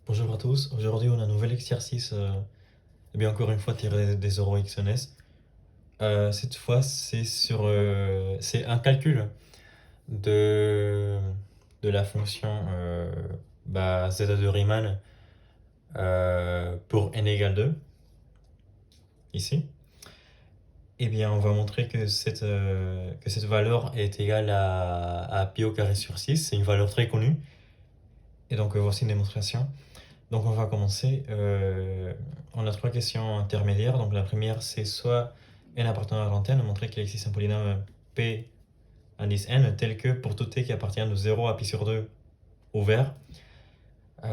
Bonjour à tous, aujourd'hui on a un nouvel exercice, et bien encore une fois tiré des euros XNS. Cette fois c'est un calcul de, de la fonction z de Riemann pour n égale 2, ici. Et bien on va montrer que cette valeur est égale à pi au carré sur 6, c'est une valeur très connue. Et donc voici une démonstration. Donc on va commencer. On a trois questions intermédiaires. Donc la première, c'est soit n appartenant à l'antenne, montrer qu'il existe un polynôme p indice n tel que pour tout t qui appartient de 0 à pi sur 2 ouvert, p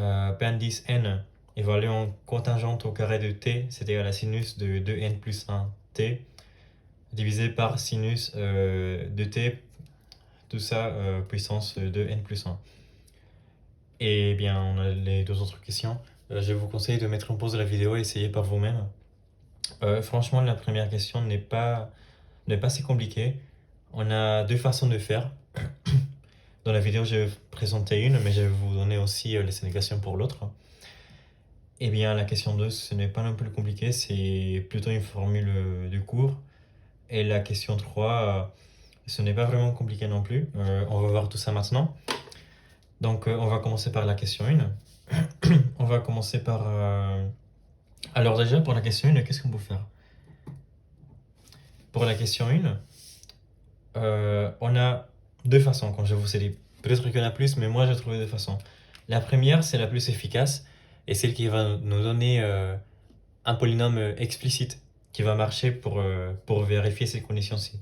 indice n évalué en contingente au carré de t, c'est égal à sinus de 2n plus 1 t, divisé par sinus de t, tout ça puissance de n plus 1. Et bien, on a les deux autres questions. Je vous conseille de mettre en pause la vidéo et essayer par vous-même. Franchement, la première question n'est pas si compliquée. On a deux façons de faire. Dans la vidéo, je vais présenter une, mais je vais vous donner aussi les indications pour l'autre. Eh bien, la question 2, ce n'est pas non plus compliqué, c'est plutôt une formule du cours. Et la question 3, ce n'est pas vraiment compliqué non plus. On va voir tout ça maintenant. Donc, on va commencer par la question 1. On va commencer par... Alors déjà, pour la question 1, qu'est-ce qu'on peut faire? Pour la question 1, on a deux façons, comme je vous ai dit. Peut-être qu'il y en a plus, mais moi j'ai trouvé deux façons. La première, c'est la plus efficace, et celle qui va nous donner un polynôme explicite qui va marcher pour vérifier ces conditions-ci.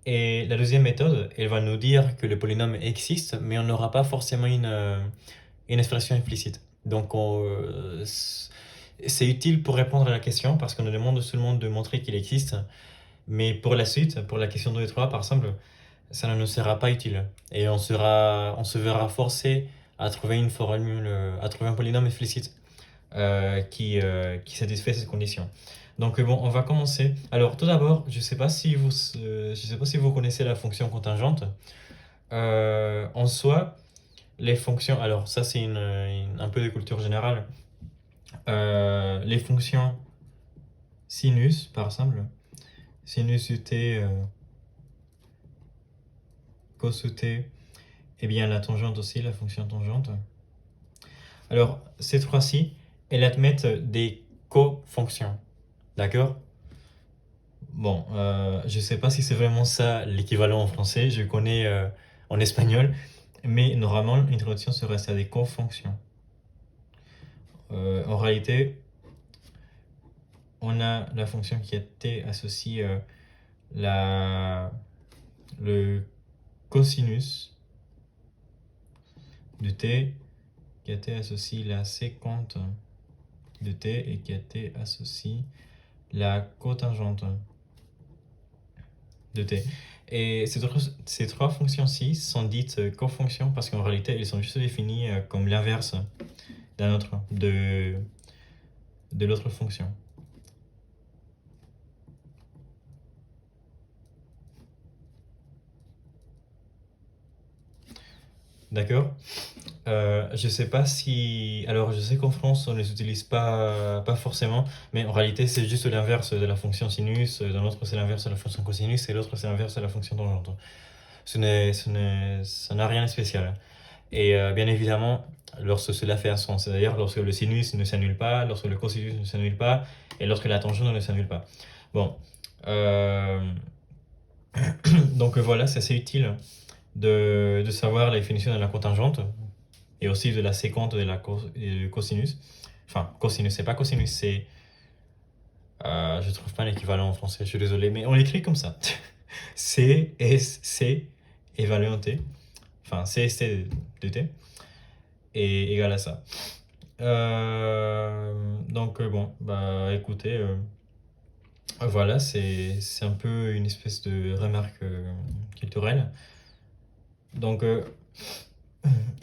Et la deuxième méthode, elle va nous dire que le polynôme existe, mais on n'aura pas forcément une expression implicite. Donc c'est utile pour répondre à la question, parce qu'on nous demande seulement de montrer qu'il existe. Mais pour la suite, pour la question 2 et 3, par exemple, ça ne nous sera pas utile. Et on se verra forcé à trouver une formule, à trouver un polynôme explicite qui satisfait cette condition. Donc bon, on va commencer. Alors tout d'abord, je ne sais pas si vous connaissez la fonction contingente. En soi, les fonctions, alors ça c'est un peu de culture générale. Les fonctions sinus, par exemple, sinus ut, cos ut, et bien la tangente aussi, la fonction tangente. Alors, ces trois-ci, elles admettent des cofonctions. D'accord? Bon, je ne sais pas si c'est vraiment ça l'équivalent en français, je connais en espagnol, mais normalement, l'introduction serait à des cofonctions. En réalité, on a la fonction qui a t associe le cosinus de t, qui a t associe la séquente de t et qui a t associe la cotangente de t. Et ces trois fonctions-ci sont dites cofonctions parce qu'en réalité, elles sont juste définies comme l'inverse de l'autre fonction. D'accord? Je sais pas si... Alors, je sais qu'en France, on ne les utilise pas forcément, mais en réalité, c'est juste l'inverse de la fonction sinus. Dans l'autre, c'est l'inverse de la fonction cosinus, et l'autre, c'est l'inverse de la fonction tangente. Ça n'a rien de spécial. Et bien évidemment, lorsque cela fait un sens, c'est-à-dire lorsque le sinus ne s'annule pas, lorsque le cosinus ne s'annule pas, et lorsque la tangente ne s'annule pas. Bon. Donc voilà, c'est assez utile de savoir la définition de la cotangente et aussi de la séquente de la du cosinus. Enfin, cosinus, c'est pas cosinus, c'est... je trouve pas l'équivalent en français, je suis désolé, mais on l'écrit comme ça. CSC évalué en T, enfin CST de T, est égal à ça. Donc bon, bah écoutez, voilà, c'est un peu une espèce de remarque culturelle. Donc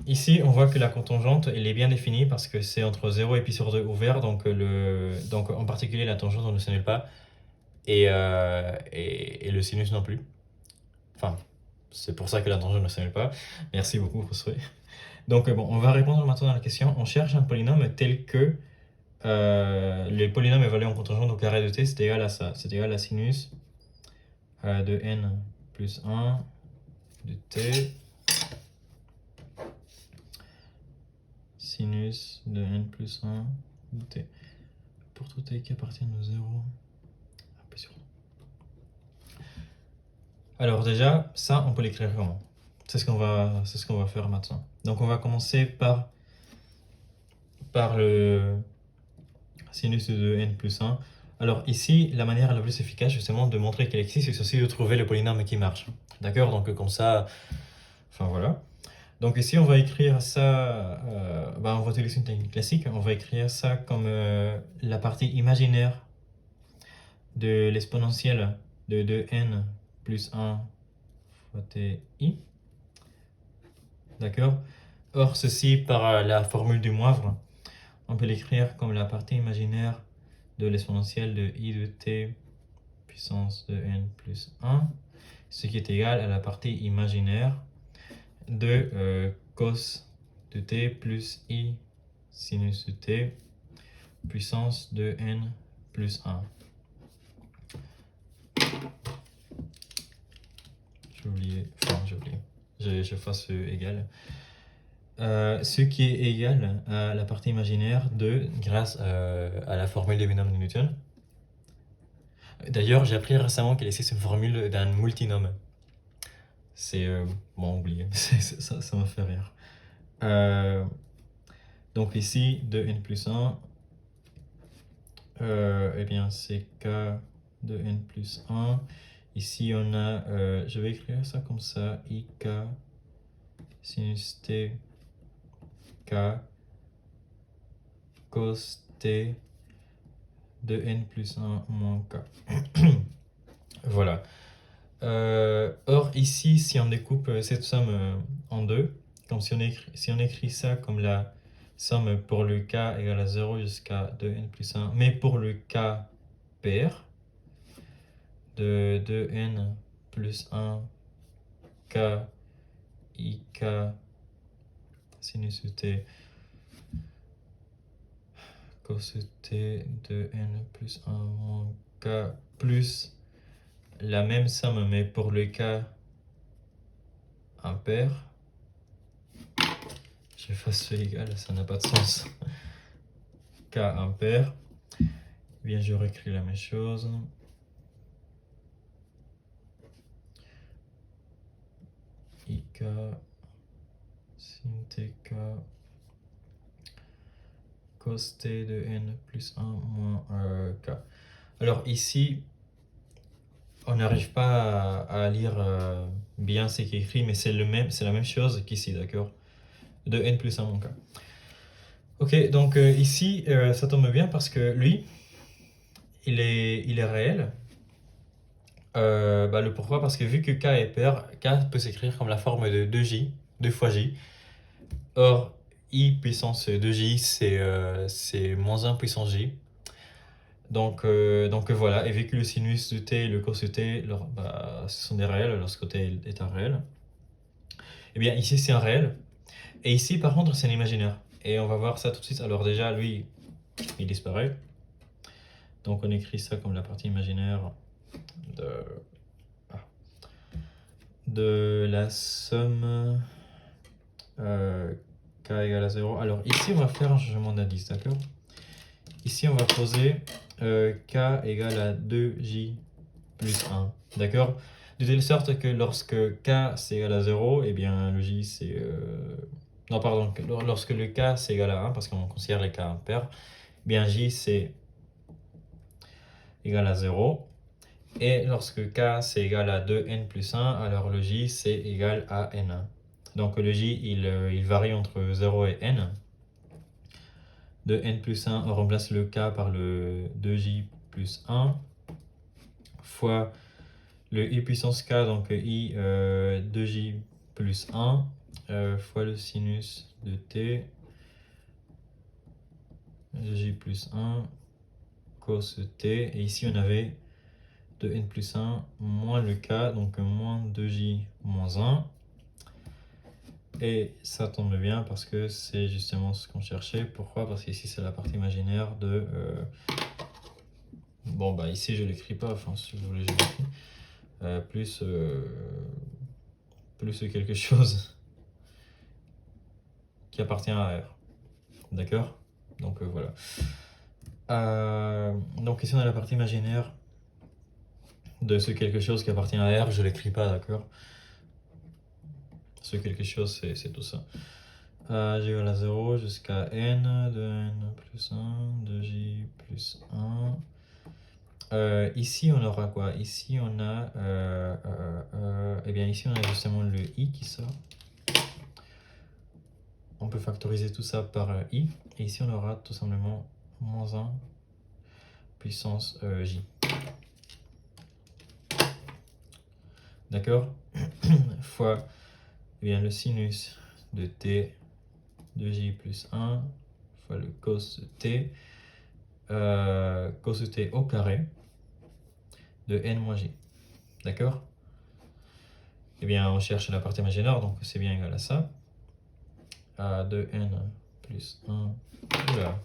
ici, on voit que la cotangente, elle est bien définie parce que c'est entre 0 et pi sur 2 ouvert, donc en particulier la tangente ne s'annule pas et le sinus non plus. Enfin, c'est pour ça que la tangente ne s'annule pas. Merci beaucoup, Josué. Donc bon, on va répondre maintenant à la question. On cherche un polynôme tel que le polynôme évalué en contingent au carré de t, c'est égal à ça. C'est égal à sinus de n plus 1 de t, sinus de n plus 1 de t. Pour tout t qui appartient de 0. Alors déjà, ça, on peut l'écrire comment? C'est ce qu'on va faire maintenant. Donc on va commencer par le sinus de n plus 1. Alors ici, la manière la plus efficace justement de montrer qu'elle existe, c'est aussi de trouver le polynôme qui marche. D'accord? Donc comme ça, enfin voilà. Donc ici, on va écrire ça, on va utiliser une technique classique, on va écrire ça comme la partie imaginaire de l'exponentielle de 2n plus 1 fois ti. D'accord? Or, ceci, par la formule du moivre, on peut l'écrire comme la partie imaginaire de l'exponentielle de i de t puissance de n plus 1, ce qui est égal à la partie imaginaire de cos de t plus i sinus de t puissance de n plus 1. J'ai oublié, je fasse égal. Ce qui est égal à la partie imaginaire de, grâce à la formule des binômes de Newton. D'ailleurs, j'ai appris récemment qu'il existe une formule d'un multinôme. C'est bon, oublié, ça m'a fait rire. Donc ici, 2n plus 1, eh bien c'est k de n plus 1. Ici, on a, je vais écrire ça comme ça, ik sinus t k cos t de n plus 1 moins k. Voilà. Or, ici, si on découpe cette somme en deux, comme si on écrit ça comme la somme pour le k égale à 0 jusqu'à 2n plus 1, mais pour le k pair de 2n plus 1 k ik sinus t cos t de n plus 1 moins k plus la même somme mais pour le k impair. Je fasse égal, ça n'a pas de sens. K impair. Bien, je réécris la même chose. Ik sin tk cos t de n plus 1 moins k. Alors ici, on n'arrive pas à lire bien ce qui est écrit, mais c'est la même chose qu'ici, d'accord? De n plus 1 moins k. Ok, donc ici, ça tombe bien parce que lui, il est réel. Le pourquoi? Parce que vu que k est pair, k peut s'écrire comme la forme de 2j, 2 fois j. Or, i puissance 2j, c'est moins 1 puissance j. Donc voilà, et vu que le sinus de t et le cos de t, ce sont des réels lorsque t est un réel, et bien ici c'est un réel, et ici par contre c'est un imaginaire. Et on va voir ça tout de suite. Alors déjà, lui, il disparaît. Donc on écrit ça comme la partie imaginaire de la somme k égale à 0. Alors ici on va faire un changement d'indice, d'accord? Ici on va poser k égale à 2j plus 1, d'accord? De telle sorte que lorsque k c'est égal à 0, et bien le j c'est... Non pardon, lorsque le k c'est égal à 1, parce qu'on considère les k impairs, bien j c'est égal à 0. Et lorsque k c'est égal à 2n plus 1, alors le j c'est égal à n1. Donc le j il varie entre 0 et n. De n plus 1, on remplace le k par le 2j plus 1 fois le i puissance k, donc i 2j plus 1 fois le sinus de t 2j plus 1 cos t. Et ici on avait 2n plus 1 moins le k, donc moins 2j moins 1. Et ça tombe bien parce que c'est justement ce qu'on cherchait. Pourquoi? Parce qu'ici c'est la partie imaginaire de... Bon bah ici je l'écris pas, enfin si vous voulez je l'écris. Plus quelque chose qui appartient à R. D'accord? Donc voilà. Donc ici on a la partie imaginaire de ce quelque chose qui appartient à R, je l'écris pas, d'accord? Ce quelque chose c'est tout ça. J égale à 0 jusqu'à n, de n plus 1, de j plus 1. Ici on aura quoi? Ici on a eh bien ici on a justement le i qui sort. On peut factoriser tout ça par i, et ici on aura tout simplement moins 1 puissance j. D'accord? Fois eh bien, le sinus de t de j plus 1 fois le cos de t au carré de n moins j. D'accord? Eh bien, on cherche la partie imaginaire, donc c'est bien égal à ça. À 2n plus 1. Oula.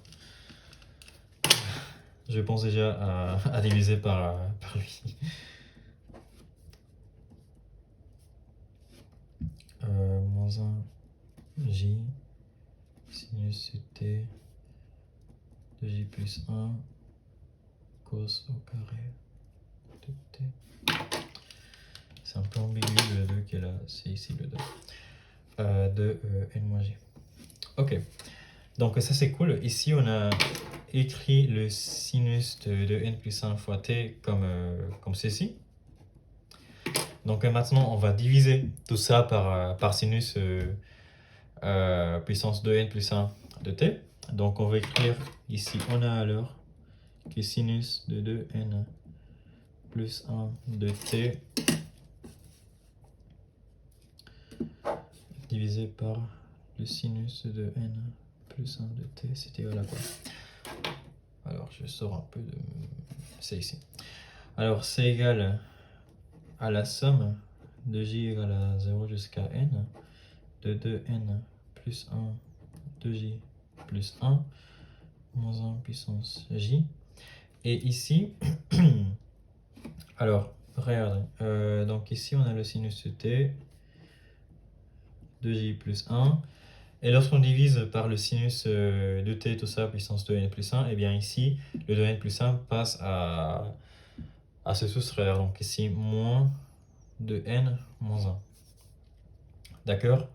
Je pense déjà à diviser par lui. Moins 1 j sinus t de j plus 1 cos au carré de t. C'est un peu ambigu le 2 qui est là, c'est ici le 2. De n-j. Ok, donc ça c'est cool. Ici on a écrit le sinus de n plus 1 fois t comme ceci. Donc maintenant on va diviser tout ça par sinus puissance 2n plus 1 de t. Donc on va écrire ici, on a alors que sinus de 2n plus 1 de t divisé par le sinus de n plus 1 de t, c'est égal à quoi? Alors je sors un peu de... c'est ici. Alors c'est égal à la somme de j égale à 0 jusqu'à n de 2n plus 1 de j plus 1 moins 1 puissance j. Et ici, alors regarde, donc ici on a le sinus de t de j plus 1. Et lorsqu'on divise par le sinus de t, tout ça, puissance 2n plus 1, et bien ici, le 2n plus 1 passe à se soustraire. Donc ici, moins 2n moins 1. D'accord?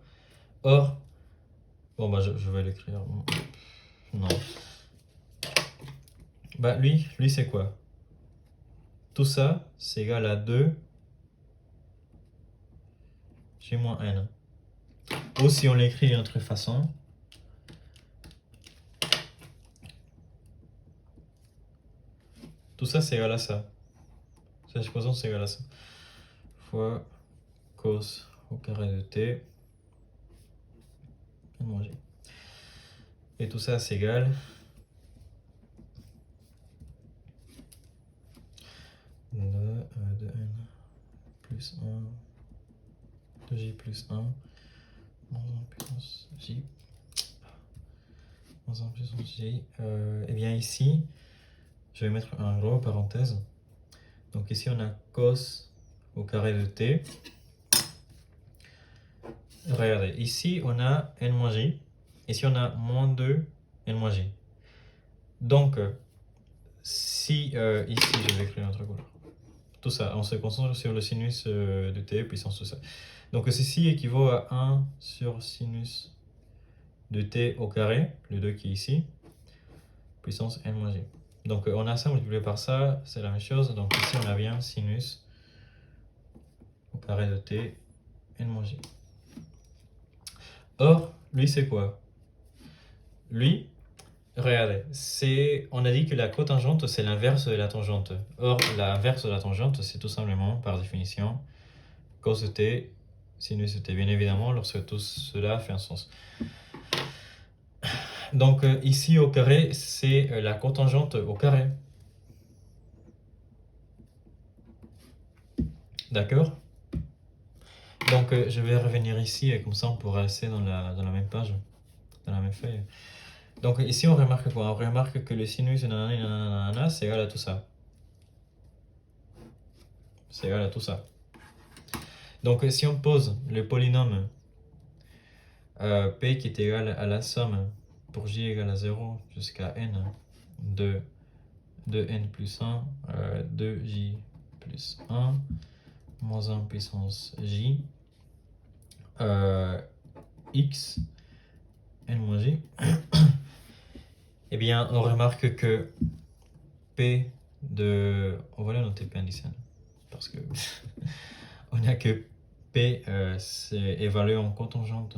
Or, bon bah je vais l'écrire. Non. Bah lui c'est quoi? Tout ça, c'est égal à 2 g moins n. Ou si on l'écrit d'une autre façon, tout ça c'est égal à ça. Cette expression c'est égal à ça. Fois cos au carré de t n moins j. Et tout ça c'est égal de 2n plus 1 de j plus 1 moins 1 puissance j moins 1 puissance j. Et bien ici, je vais mettre un gros parenthèse. Donc ici on a cos au carré de t. Regardez, ici on a n moins j. Ici on a moins 2 n moins j. Donc si ici je vais écrire un truc couleur. Tout ça, on se concentre sur le sinus de t puissance tout ça. Donc ceci équivaut à 1 sur sinus de t au carré, le 2 qui est ici, puissance n moins j. Donc on a ça multiplié par ça, c'est la même chose. Donc ici on a bien sinus au carré de t n moins j. Or, lui c'est quoi? Lui, regardez, on a dit que la cotangente c'est l'inverse de la tangente. Or, l'inverse de la tangente c'est tout simplement, par définition, cos de t, sinus de t. Bien évidemment, lorsque tout cela fait un sens. Donc ici au carré, c'est la cotangente au carré. D'accord? Donc, je vais revenir ici et comme ça on pourra rester dans la même page, dans la même feuille. Donc, ici on remarque quoi? On remarque que le sinus nanana, nanana, nanana, c'est égal à tout ça. C'est égal à tout ça. Donc, si on pose le polynôme p qui est égal à la somme pour j égale à 0 jusqu'à n de n plus 1 de j plus 1 moins 1 puissance j x n moins j, eh bien on remarque que p de... On va le noter p indice parce que on a que p c'est évalué en cotangente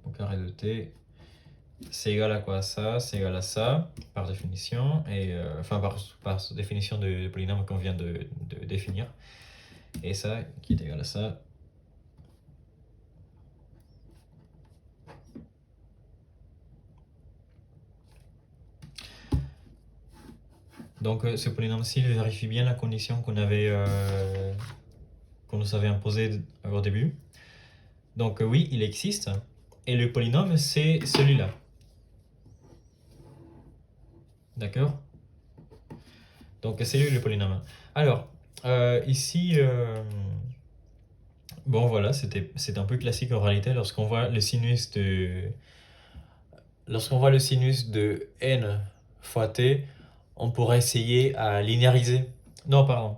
au carré de t. C'est égal à quoi ça? C'est égal à ça, par définition, et enfin par définition de polynôme qu'on vient de définir. Et ça, qui est égal à ça. Donc ce polynôme-ci vérifie bien la condition qu'on nous avait imposée au début. Donc oui, il existe, et le polynôme, c'est celui-là. D'accord? Donc c'est lui le polynôme. Alors, ici, bon voilà, c'est un peu classique en réalité lorsqu'on voit le sinus de n fois t, on pourrait essayer à linéariser. Non, pardon.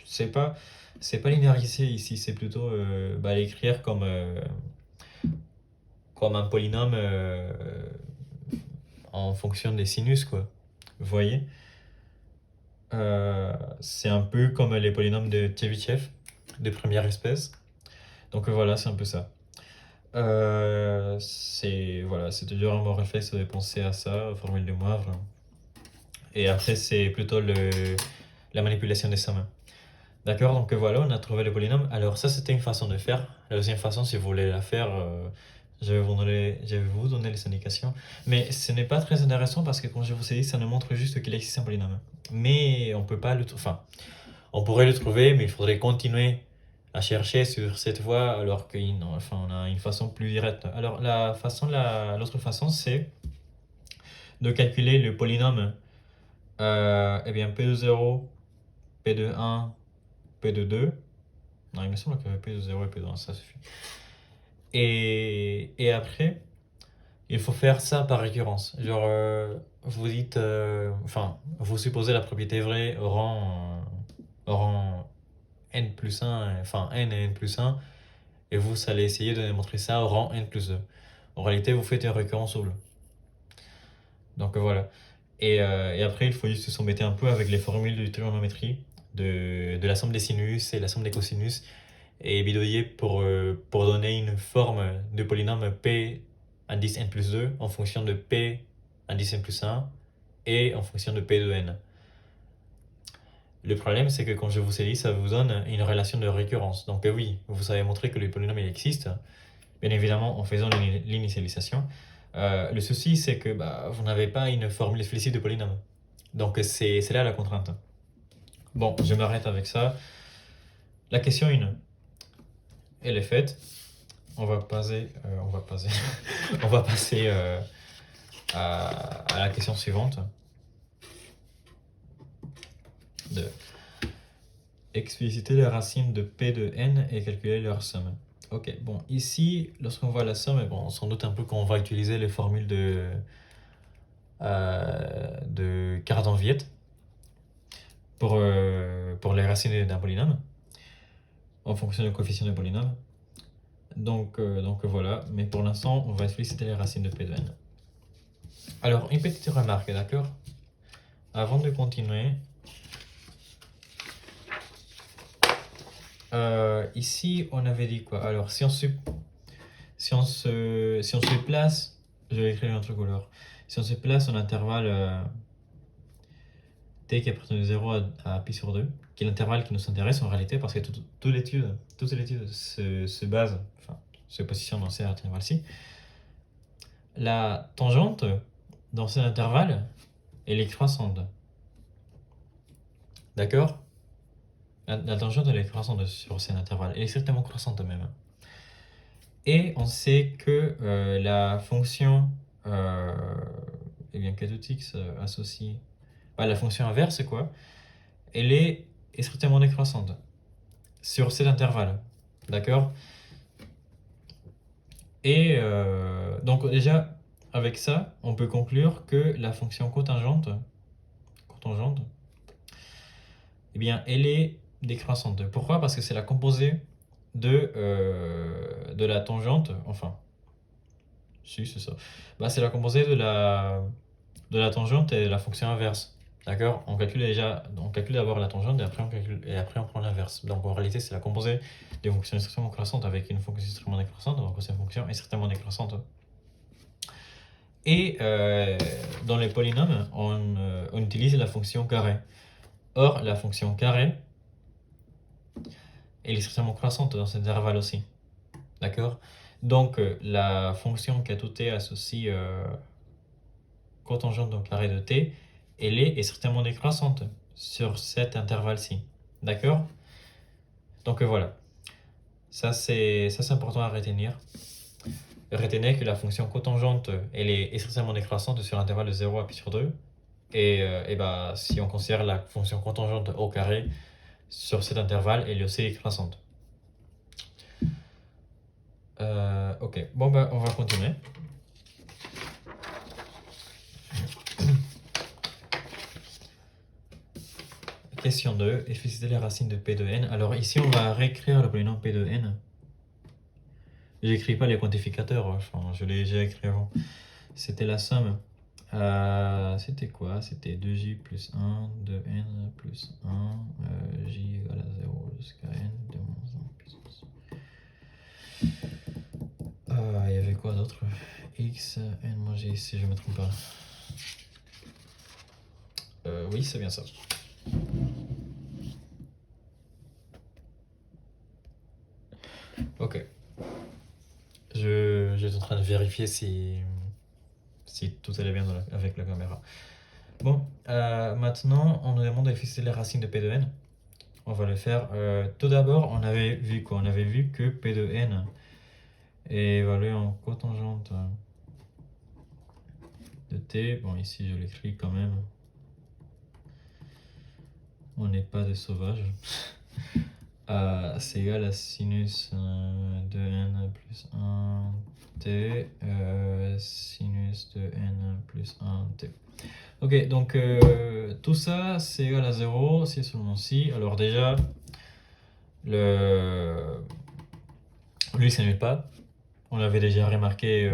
C'est pas linéariser ici, c'est plutôt l'écrire comme un polynôme en fonction des sinus, quoi. Vous voyez? C'est un peu comme les polynômes de Tchebychev, de première espèce. Donc voilà, c'est un peu ça. C'est toujours un bon réflexe de penser à ça, formule de Moivre. Et après, c'est plutôt la manipulation des sommes. D'accord, donc voilà, on a trouvé le polynôme. Alors ça, c'était une façon de faire. La deuxième façon, si vous voulez la faire, je vais vous donner les indications. Mais ce n'est pas très intéressant parce que, comme je vous ai dit, ça nous montre juste qu'il existe un polynôme. Mais on peut pas le trouver. Enfin, on pourrait le trouver, mais il faudrait continuer à chercher sur cette voie alors qu'on a une façon plus directe. Alors l'autre façon, c'est de calculer le polynôme eh bien, P de 0, P de 1, P de 2. Non, il me semble que P de 0 et P de 1, ça suffit. Et après, il faut faire ça par récurrence. Genre, vous dites, enfin, vous supposez la propriété vraie au rang n plus 1, enfin n et n plus 1, et vous allez essayer de démontrer ça au rang n plus 2. En réalité, vous faites une récurrence double. Donc voilà. Et après, il faut juste s'embêter un peu avec les formules de trigonométrie, de la somme des sinus et la somme des cosinus, et bidouiller pour donner une forme de polynôme p indice n plus 2 en fonction de p indice n plus 1 et en fonction de p de n. Le problème, c'est que, comme je vous ai dit, ça vous donne une relation de récurrence. Donc oui, vous avez montré que le polynôme il existe, bien évidemment en faisant l'initialisation. Le souci, c'est que vous n'avez pas une formule explicite de polynôme. Donc c'est là la contrainte. Bon, je m'arrête avec ça. La question 1, elle est faite. On va passer à la question suivante. De expliciter les racines de P de n et calculer leur somme. Ok, bon, ici, lorsqu'on voit la somme, bon, sans doute un peu qu'on va utiliser les formules de Cardan-Viette pour les racines d'un polynôme, en fonction du coefficient du polynôme. Donc voilà, mais pour l'instant, on va expliciter les racines de P de n. Alors, une petite remarque, d'accord? Avant de continuer, ici, on avait dit quoi? Alors, si on se place, je vais écrire une autre couleur. Si on se place en intervalle t qui appartient de 0 à pi sur 2, qui est l'intervalle qui nous intéresse en réalité, parce que toute l'étude se base, enfin, se positionne dans cet intervalle-ci, la tangente dans cet intervalle, elle est croissante. D'accord? La tangente, elle est croissante sur cet intervalle. Elle est certainement croissante même. Et on sait que la fonction eh bien, x associée, la fonction inverse, quoi, elle est strictement décroissante sur cet intervalle. D'accord? Et donc déjà, avec ça, on peut conclure que la fonction cotangente, eh bien, elle est décroissante. Pourquoi? Parce que c'est la composée de la tangente, enfin, si, c'est ça. Bah, c'est la composée de la tangente et de la fonction inverse. D'accord? On calcule d'abord la tangente et après on prend l'inverse. Donc en réalité, c'est la composée des fonctions extrêmement croissantes avec une fonction extrêmement décroissante. Donc cette fonction est extrêmement décroissante. Et dans les polynômes, on utilise la fonction carré. Or, la fonction carré, elle est extrêmement croissante dans cet intervalle aussi. D'accord? Donc, la fonction qui a tout t associe cotangente au carré de t, elle est extrêmement décroissante sur cet intervalle-ci. D'accord? Donc voilà. Ça, c'est important à retenir. Retenez que la fonction cotangente, elle est extrêmement décroissante sur l'intervalle de 0 à pi sur 2. Et bah, si on considère la fonction cotangente au carré sur cet intervalle, elle est aussi décroissante. Ok, bon bah on va continuer. Question 2, expliciter les racines de P de n. Alors ici on va réécrire le polynôme P de n. J'écris pas les quantificateurs, enfin, je l'ai déjà écrit avant. C'était la somme. C'était quoi? C'était 2j plus 1, 2n plus 1, j égale à 0 jusqu'à n de moins 1 puissance. Il y avait quoi d'autre? X, n moins j, si je me trompe pas. Oui, c'est bien ça. Ok. J'étais en train de vérifier si tout allait bien avec la caméra. Bon, maintenant, on nous demande de fixer les racines de P de n. On va le faire. Tout d'abord, on avait vu quoi? On avait vu que P de n est évalué en cotangente de t. Bon, ici, je l'écris quand même. On n'est pas des sauvages. C'est égal à sinus de n plus 1 t sinus de n plus 1 t. Ok, donc tout ça c'est égal à 0 si et seulement si. Alors déjà, lui s'annule pas. On l'avait déjà remarqué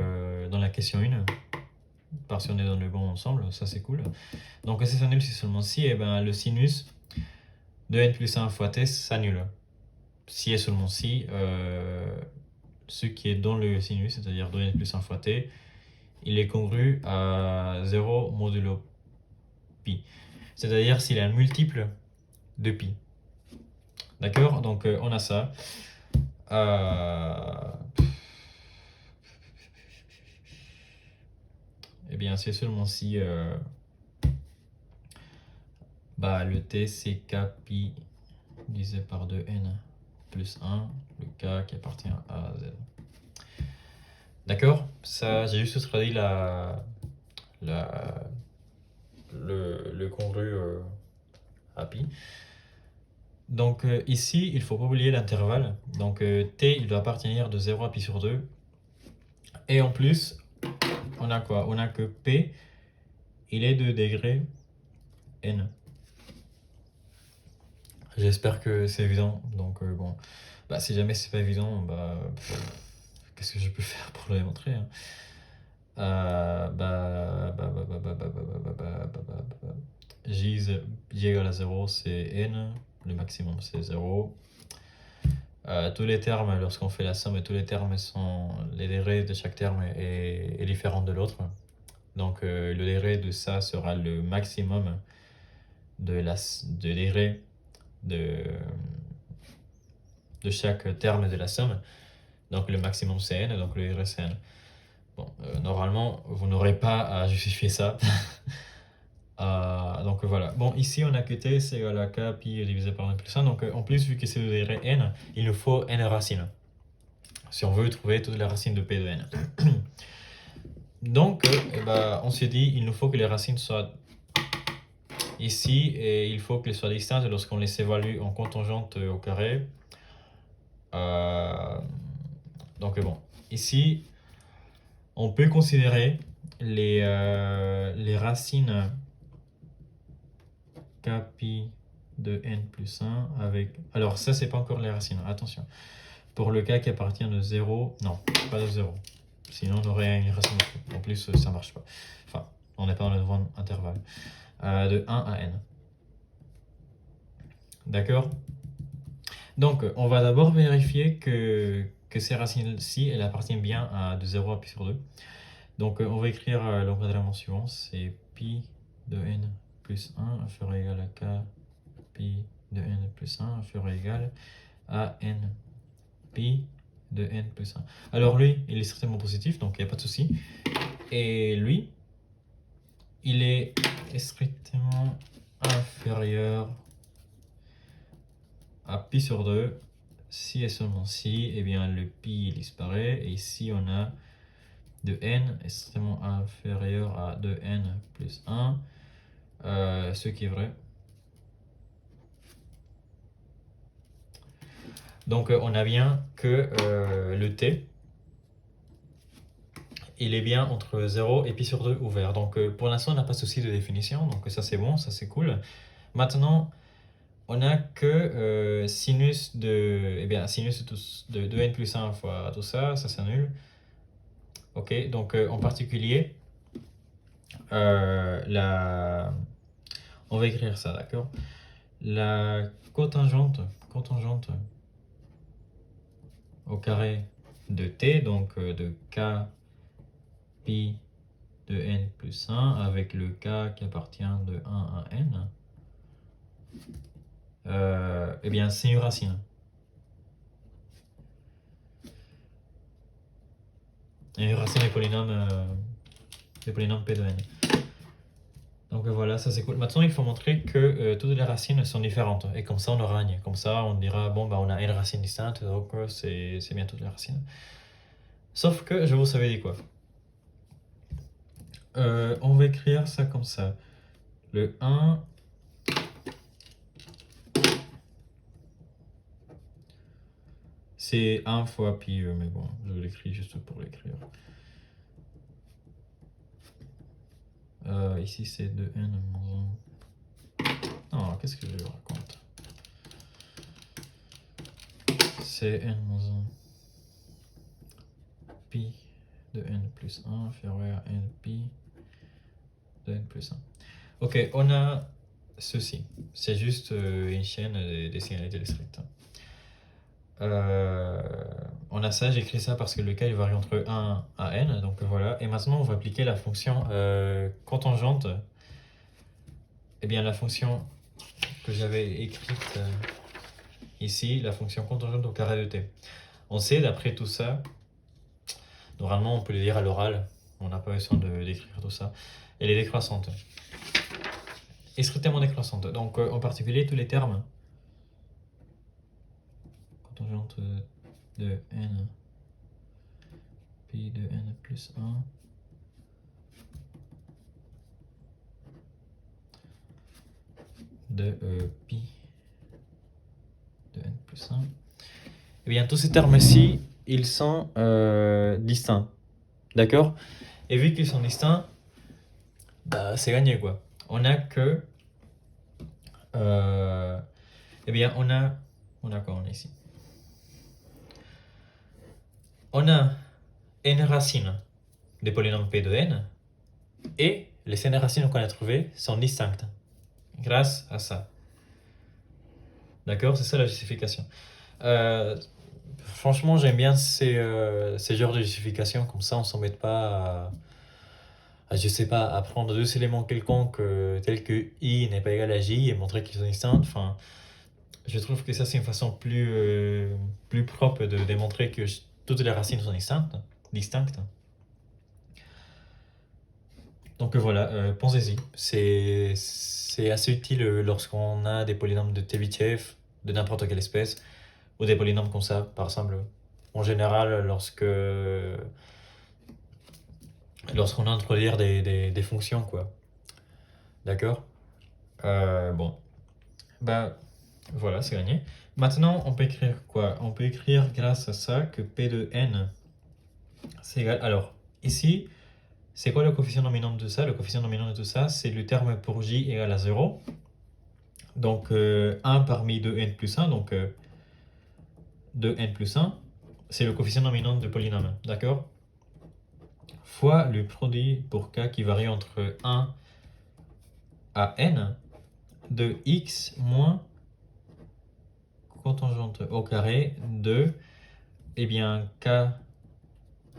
dans la question 1. Parce qu'on est dans le bon ensemble, ça c'est cool. Donc si ça s'annule si seulement si, et ben le sinus de n plus 1 fois t s'annule. Si et seulement si, ce qui est dans le sinus, c'est-à-dire 2n plus 1 fois t, il est congru à 0 modulo pi. C'est-à-dire s'il est un multiple de pi. D'accord? Donc on a ça. Eh bien, c'est seulement si le t c'est k pi divisé par 2n plus 1, le k qui appartient à z. D'accord? Ça, j'ai juste traduit le congru à pi. Donc ici, il ne faut pas oublier l'intervalle. Donc t, il doit appartenir de 0 à pi sur 2. Et en plus, on a quoi? On a que p, il est de degré n. J'espère que c'est évident. Donc bon, si jamais c'est pas évident, qu'est-ce que je peux faire pour le démontrer, hein? J égale à 0, c'est n. Le maximum, c'est 0. Tous les termes, lorsqu'on fait la somme, tous les termes sont... Les degrés de chaque terme est différent de l'autre. Donc, le degré de ça sera le maximum de degré de chaque terme de la somme. Donc, le maximum, c'est n, donc le degré, c'est n. Bon, normalement, vous n'aurez pas à justifier ça. Donc voilà. Bon, ici on a que t c'est égal à k pi divisé par n plus 1. Donc en plus, vu que c'est de n, il nous faut n racines. Si on veut trouver toutes les racines de p de n. Donc, on s'est dit, il nous faut que les racines soient ici et il faut qu'elles soient distinctes lorsqu'on les évalue en contingente au carré. Donc bon, ici, on peut considérer les racines k pi de n plus 1 avec... Alors ça, c'est pas encore les racines, attention. Pour le cas qui appartient de 0, non, pas de 0. Sinon, on aurait une racine de... En plus, ça marche pas. Enfin, on n'est pas dans le droit intervalle. De 1 à n. D'accord? Donc, on va d'abord vérifier que ces racines-ci, elles appartiennent bien à de 0 à pi sur 2. Donc, on va écrire l'encadrement suivant. C'est pi de n plus 1 inférieur ou égal à k pi de n plus 1 inférieur ou égal à n pi de n plus 1. Alors lui, il est strictement positif, donc il n'y a pas de souci. Et lui, il est strictement inférieur à pi sur 2. Si et seulement si, eh bien le pi disparaît. Et ici, on a de n extrêmement inférieur à 2n plus 1, ce qui est vrai. Donc on a bien que le t, il est bien entre 0 et pi sur 2 ouvert. Donc pour l'instant, on n'a pas de souci de définition, donc ça c'est bon, ça c'est cool. Maintenant, on a que sinus de, sinus de 2n plus 1 fois tout ça, ça s'annule. Ok, donc en particulier, on va écrire ça, d'accord? La cotangente au carré de t, donc de k pi de n plus 1 avec le k qui appartient de 1 à n, eh bien c'est une racine. Et une racine des polynômes p de n. Donc voilà, ça c'est cool. Maintenant, il faut montrer que toutes les racines sont différentes. Et comme ça, on aura un. Comme ça, on dira, bon, on a une racine distincte, donc c'est bien toutes les racines. Sauf que, je vous savais dire quoi. On va écrire ça comme ça. Le 1... c'est 1 fois pi, mais bon, je l'écris juste pour l'écrire. Ici, c'est 2n moins 1. Non, qu'est-ce que je raconte? C'est n moins 1 pi de n plus 1 inférieur à n pi de n plus 1. Ok, on a ceci. C'est juste une chaîne des signalités districtes. On a ça, j'écris ça parce que le cas il varie entre 1 à n, donc voilà. Et maintenant on va appliquer la fonction cotangente. Eh bien la fonction que j'avais écrite ici, la fonction cotangente au carré de t. On sait d'après tout ça, normalement on peut le dire à l'oral, on n'a pas besoin d'écrire tout ça. Elle est décroissante. Et strictement décroissante. Donc en particulier tous les termes cotangente de n pi de n plus 1 de pi de n plus 1. Eh bien, tous ces termes-ci, ils sont distincts. D'accord? Et vu qu'ils sont distincts, c'est gagné, quoi. On a que... eh bien, on a quoi, on a ici? On a n racines des polynômes p de n, et les n racines qu'on a trouvées sont distinctes, grâce à ça. D'accord? C'est ça la justification. Franchement, j'aime bien ces genres de justifications, comme ça on s'embête pas je sais pas, à prendre deux éléments quelconques tels que i n'est pas égal à j et montrer qu'ils sont distincts. Enfin, je trouve que ça c'est une façon plus propre de démontrer que toutes les racines sont distinctes. Donc voilà, pensez-y. C'est assez utile lorsqu'on a des polynômes de Tevitchev, de n'importe quelle espèce, ou des polynômes comme ça, par exemple. En général, lorsqu'on a à introduire des fonctions, quoi. D'accord? Bon, bah voilà, c'est gagné. Maintenant, on peut écrire quoi? On peut écrire grâce à ça que P de n, c'est égal. Alors, ici, c'est quoi le coefficient dominant de tout ça? Le coefficient dominant de tout ça, c'est le terme pour j égal à 0. Donc 1 parmi 2n plus 1, donc 2n plus 1, c'est le coefficient dominant de polynôme, d'accord? Fois le produit pour k qui varie entre 1 à n de x moins cotangente au carré de, eh bien, k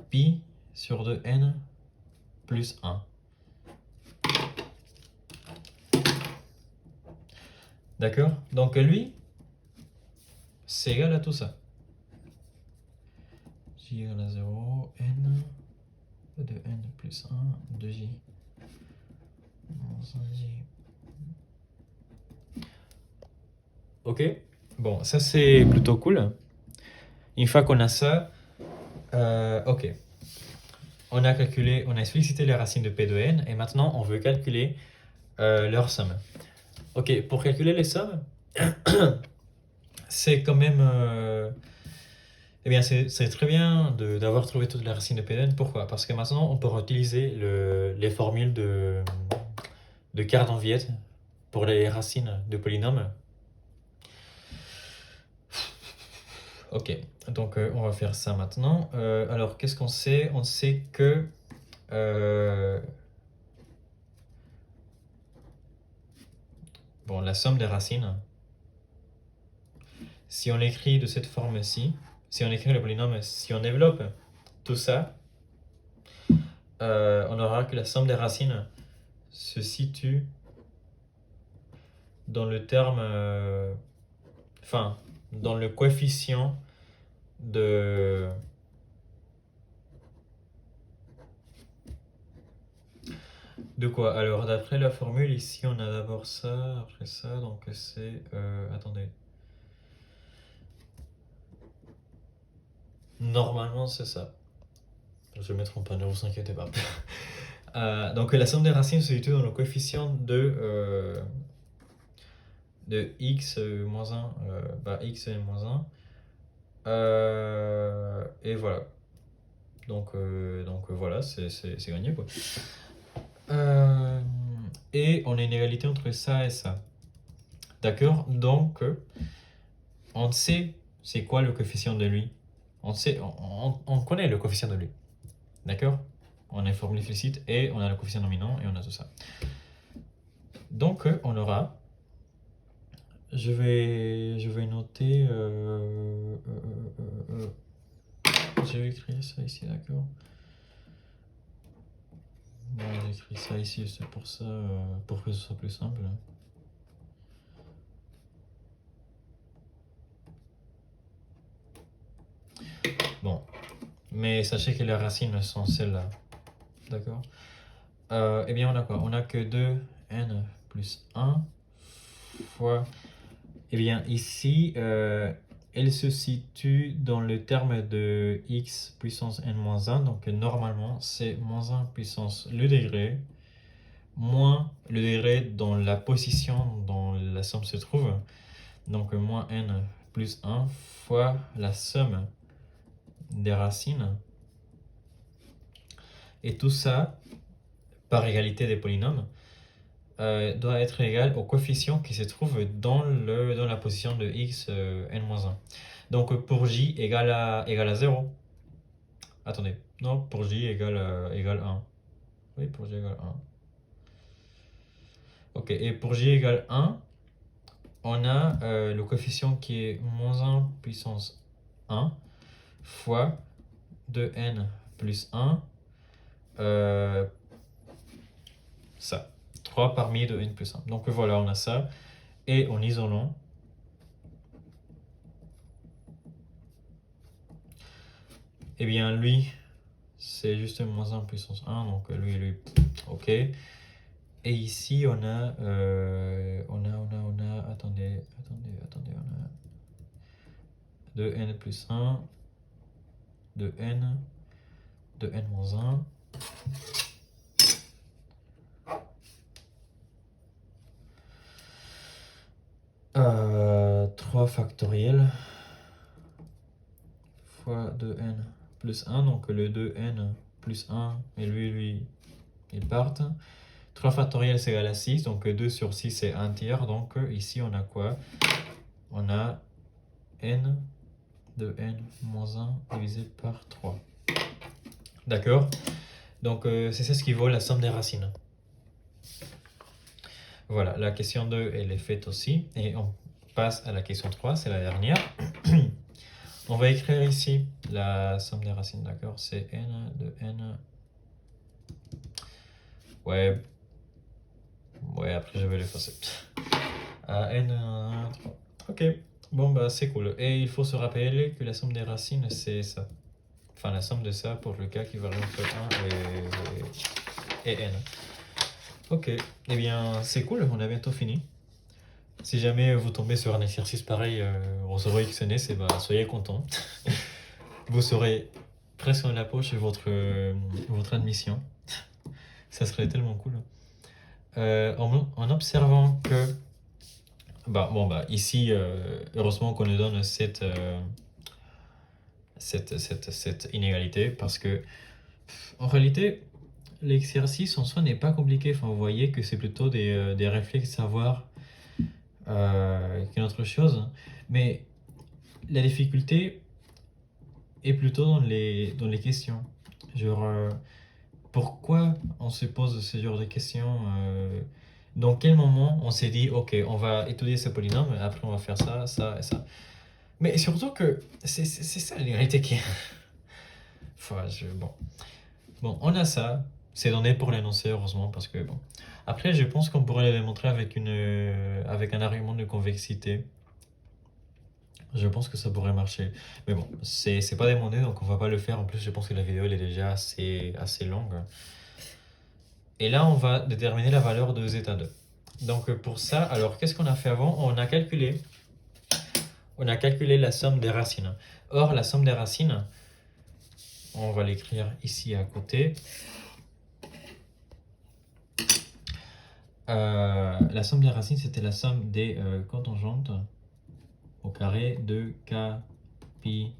pi sur 2n plus 1. D'accord? Donc lui, c'est égal à tout ça. J égale à 0, n de n plus 1 de j moins 1j. Ok? Bon, ça c'est plutôt cool. Une fois qu'on a ça, ok. On a calculé, on a explicité les racines de P de n et maintenant on veut calculer leur somme. Ok, pour calculer les sommes, c'est quand même. Eh bien, c'est très bien d'avoir trouvé toutes les racines de P de n. Pourquoi? Parce que maintenant on peut utiliser les formules de Cardon-Viette pour les racines de polynômes. Ok, donc on va faire ça maintenant. Alors, qu'est-ce qu'on sait? On sait que bon, la somme des racines, si on l'écrit de cette forme-ci, si on écrit le polynôme, si on développe tout ça, on aura que la somme des racines se situe dans le terme, enfin, dans le coefficient de quoi? Alors, d'après la formule, ici, on a d'abord ça, après ça, donc c'est... attendez. Normalement, c'est ça. Je vais mettre en panneau, ne vous inquiétez pas. Donc, la somme des racines se situe dans le coefficient de x moins 1, x moins 1. Et voilà. Donc voilà, c'est gagné, quoi. Et on a une égalité entre ça et ça. D'accord? Donc, on sait c'est quoi le coefficient de lui. On connaît le coefficient de lui. D'accord? On a une formule explicite et on a le coefficient dominant et on a tout ça. Donc, on aura. Je vais noter. Je vais écrire ça ici, d'accord? Bon, j'écris ça ici, c'est pour ça, pour que ce soit plus simple. Bon, mais sachez que les racines sont celles-là, d'accord? Eh bien, on a quoi? On a que 2n plus 1 fois... Eh bien, ici, elle se situe dans le terme de x puissance n-1, donc normalement, c'est moins 1 puissance le degré, moins le degré dans la position dont la somme se trouve, donc moins n plus 1 fois la somme des racines. Et tout ça, par égalité des polynômes, doit être égal au coefficient qui se trouve dans la position de x n-1. Donc pour j égale à 0. Attendez, non, pour j égale 1. Oui, pour j égale 1. Ok, et pour j égale 1, on a le coefficient qui est moins 1 puissance 1 fois 2n plus 1, ça. 3 parmi 2n plus 1. Donc voilà, on a ça. Et en isolant, eh bien lui, c'est juste moins 1 puissance 1, donc lui, ok. ok. Et ici, attendez, on a 2n plus 1, 2n, 2n moins 1. 3 factoriel fois 2n plus 1, donc le 2n plus 1, et lui, ils partent. 3 factoriel c'est égal à 6, donc 2 sur 6 c'est 1 tiers, donc ici on a quoi? On a n de n moins 1 divisé par 3. D'accord? Donc c'est ça ce qui vaut la somme des racines. Voilà, la question 2 elle est faite aussi, et on passe à la question 3, c'est la dernière. On va écrire ici la somme des racines, d'accord? C'est n de n. Ouais, après je vais l'effacer. N, 3. Ok, bon bah c'est cool. Et il faut se rappeler que la somme des racines c'est ça. Enfin la somme de ça pour le cas qui varie entre 1 et n. Ok, eh bien c'est cool, on a bientôt fini. Si jamais vous tombez sur un exercice pareil aux XNS, et bah soyez contents. Vous serez presque dans la poche votre admission. Ça serait tellement cool. En observant que ici heureusement qu'on nous donne cette inégalité, parce que en réalité l'exercice en soi n'est pas compliqué. Enfin, vous voyez que c'est plutôt des réflexes savoir qu'une autre chose, mais la difficulté est plutôt dans les questions. Genre pourquoi on se pose ce genre de questions, dans quel moment on s'est dit ok on va étudier ce polynôme, après on va faire ça, ça et ça. Mais surtout que c'est ça la réalité qui est. Enfin, bon, on a ça, c'est donné pour l'énoncé heureusement, parce que bon. Après je pense qu'on pourrait le démontrer avec un argument de convexité. Je pense que ça pourrait marcher. Mais bon, c'est pas demandé, donc on va pas le faire. En plus, je pense que la vidéo elle est déjà assez longue. Et là, on va déterminer la valeur de zeta2. Donc pour ça, alors qu'est-ce qu'on a fait avant? On a calculé la somme des racines. Or, la somme des racines, on va l'écrire ici à côté. La somme des racines, c'était la somme des cotangentes au carré de k pi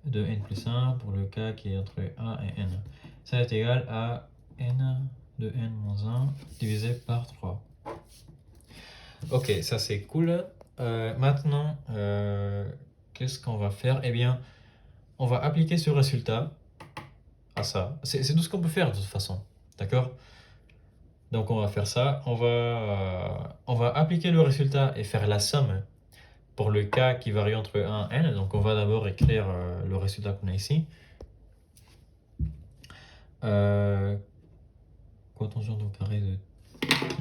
de n plus 1 pour le k qui est entre a et n. Ça est égal à n de n moins 1 divisé par 3. Ok, ça c'est cool. Maintenant, qu'est-ce qu'on va faire? Eh bien, on va appliquer ce résultat à ça. C'est tout ce qu'on peut faire de toute façon. D'accord? Donc on va faire ça. On va appliquer le résultat et faire la somme pour le k qui varie entre 1 et n. Donc on va d'abord écrire le résultat qu'on a ici. Cotangente au carré de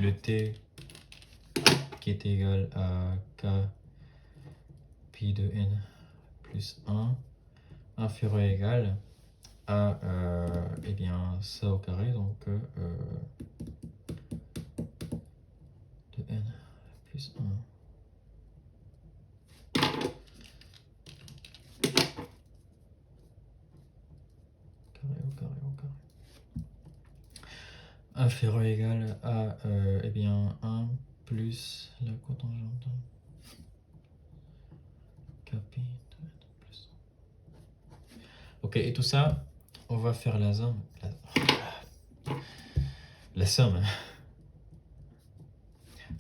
le t qui est égal à k pi de n plus 1 inférieur ou égal à eh bien ça au carré, donc de n plus 1 inférieur ou égal à eh bien 1 plus la cotangente k pi de n plus 1. Ok, et tout ça, on va faire la somme. La somme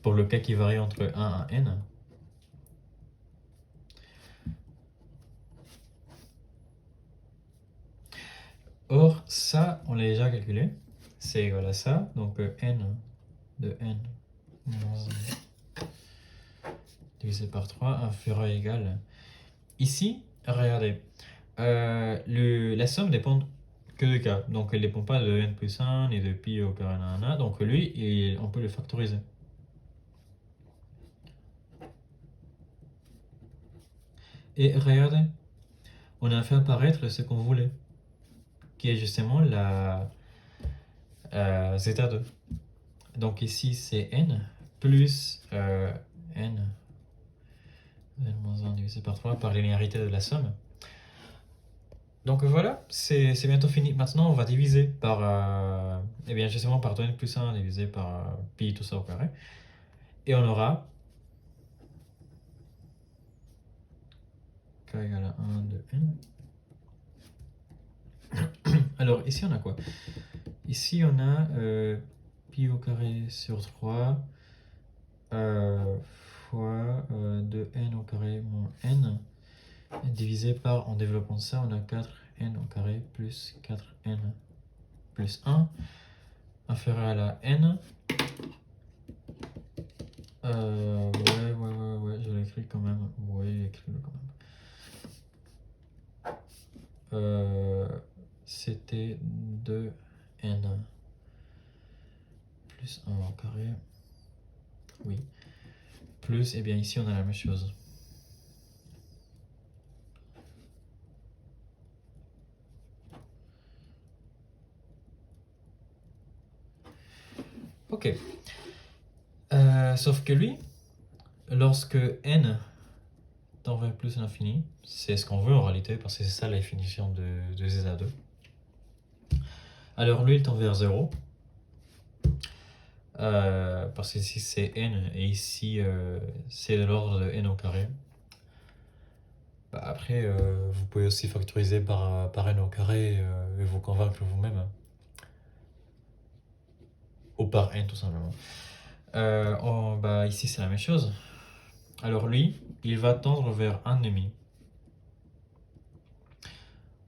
pour le cas qui varie entre 1 et n. Or, ça, on l'a déjà calculé. C'est égal à ça. Donc, n de n moins 1 divisé par 3 inférieur ou égal. Ici, regardez, la somme dépend que de k. Donc, elle ne dépend pas de n plus 1 ni de pi au carré nanana. Donc, lui, on peut le factoriser. Et regardez, on a fait apparaître ce qu'on voulait, qui est justement zeta2. Donc ici, c'est n plus n moins 1 divisé par 3 par linéarité de la somme. Donc voilà, c'est bientôt fini. Maintenant, on va diviser par, eh bien, justement, par 2n plus 1 divisé par pi, tout ça au carré. Et on aura k égale à 1 de n. Alors, ici, on a quoi? Ici, on a pi au carré sur 3 fois 2n au carré moins n divisé par, en développant ça, on a 4n au carré plus 4n plus 1 inférieur à la n. Ouais, je l'écris quand même. Ouais, écris-le quand même. C'était 2n plus 1 au carré. Oui. Plus, et bien ici on a la même chose. Ok. Sauf que lui, lorsque n tend vers plus l'infini, c'est ce qu'on veut en réalité, parce que c'est ça la définition de zeta2. Alors lui, il tend vers 0. Parce que ici c'est n, et ici c'est de l'ordre de n au carré. Bah, après, vous pouvez aussi factoriser par n au carré et vous convaincre vous-même. Ou par n tout simplement. Bah, ici c'est la même chose. Alors lui, il va tendre vers 1,5.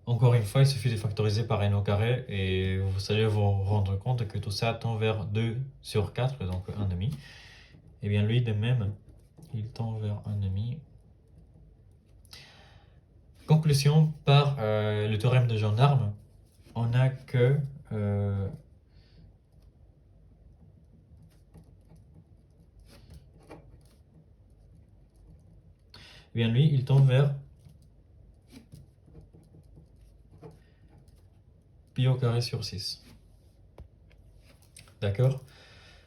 Encore une fois, il suffit de factoriser par n au carré et vous allez vous rendre compte que tout ça tend vers 2 sur 4, donc 1,5. Et bien lui, de même, il tend vers 1,5. Conclusion, par le théorème de Gendarme, on a que eh bien lui, il tend vers pi au carré sur 6. D'accord?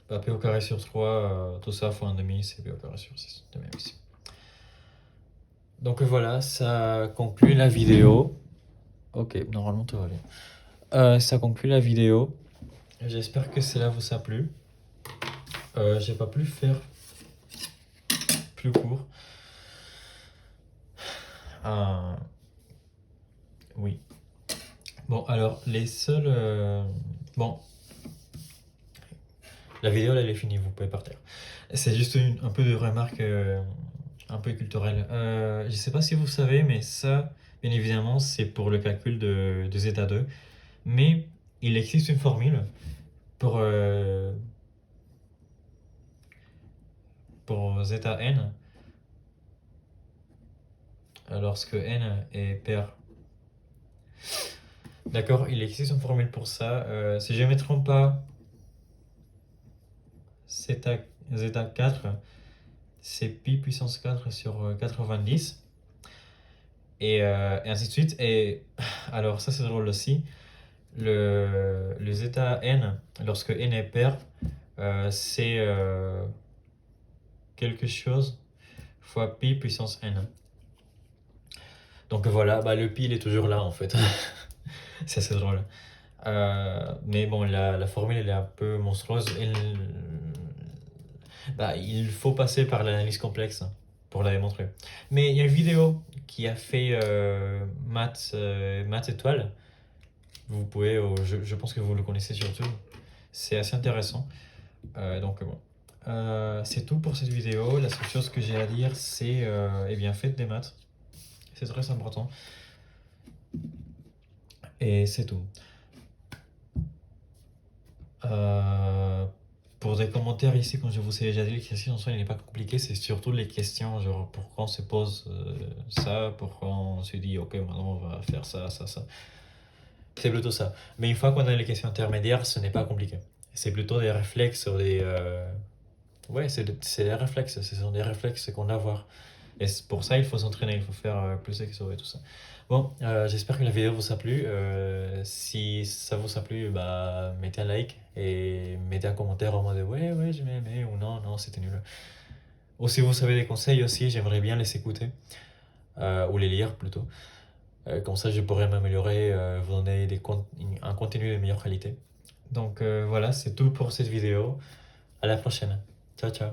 Bah, pi au carré sur 3, tout ça fois 1,5, c'est pi au carré sur 6. De même ici. Donc voilà, ça conclut la vidéo. Ok, normalement tout va bien. Ça conclut la vidéo. J'espère que cela vous a plu. J'ai pas pu faire plus court. Oui. Bon, alors, les seuls... Bon. La vidéo, là, elle est finie, vous pouvez partir. C'est juste un peu de remarque un peu culturelle. Je sais pas si vous savez, mais ça, bien évidemment, c'est pour le calcul de zeta2. Mais il existe une formule pour zeta n, lorsque n est pair. D'accord, il existe une formule pour ça. Si je ne me trompe pas, zeta 4, c'est pi puissance 4 sur 90. Et ainsi de suite. Et alors, ça c'est drôle aussi. Le zeta n, lorsque n est pair, c'est quelque chose fois pi puissance n. Donc voilà, bah, le pi il est toujours là en fait. C'est assez drôle. Mais bon, la formule elle est un peu monstrueuse. Bah, il faut passer par l'analyse complexe pour la démontrer. Mais il y a une vidéo qui a fait maths étoile. Vous pouvez, je pense que vous le connaissez surtout. C'est assez intéressant. Donc bon. C'est tout pour cette vidéo. La seule chose que j'ai à dire, c'est eh bien, faites des maths. C'est très important. Et c'est tout. Pour des commentaires ici, comme je vous ai déjà dit, l'exercice en soi il n'est pas compliqué, c'est surtout les questions, genre pourquoi on se pose ça, pourquoi on se dit ok maintenant on va faire ça, ça, ça. C'est plutôt ça. Mais une fois qu'on a les questions intermédiaires, ce n'est pas compliqué. C'est plutôt des réflexes ou des... Ouais, c'est des réflexes, ce sont des réflexes qu'on a à voir. Et pour ça, il faut s'entraîner, il faut faire plus d'exos et tout ça. Bon, j'espère que la vidéo vous a plu. Si ça vous a plu, bah, mettez un like et mettez un commentaire en mode ouais, ouais, j'ai aimé ou non, non, c'était nul. Ou si vous avez des conseils aussi, j'aimerais bien les écouter, ou les lire plutôt. Comme ça, je pourrais m'améliorer, vous donner un contenu de meilleure qualité. Donc voilà, c'est tout pour cette vidéo. À la prochaine. Ciao, ciao.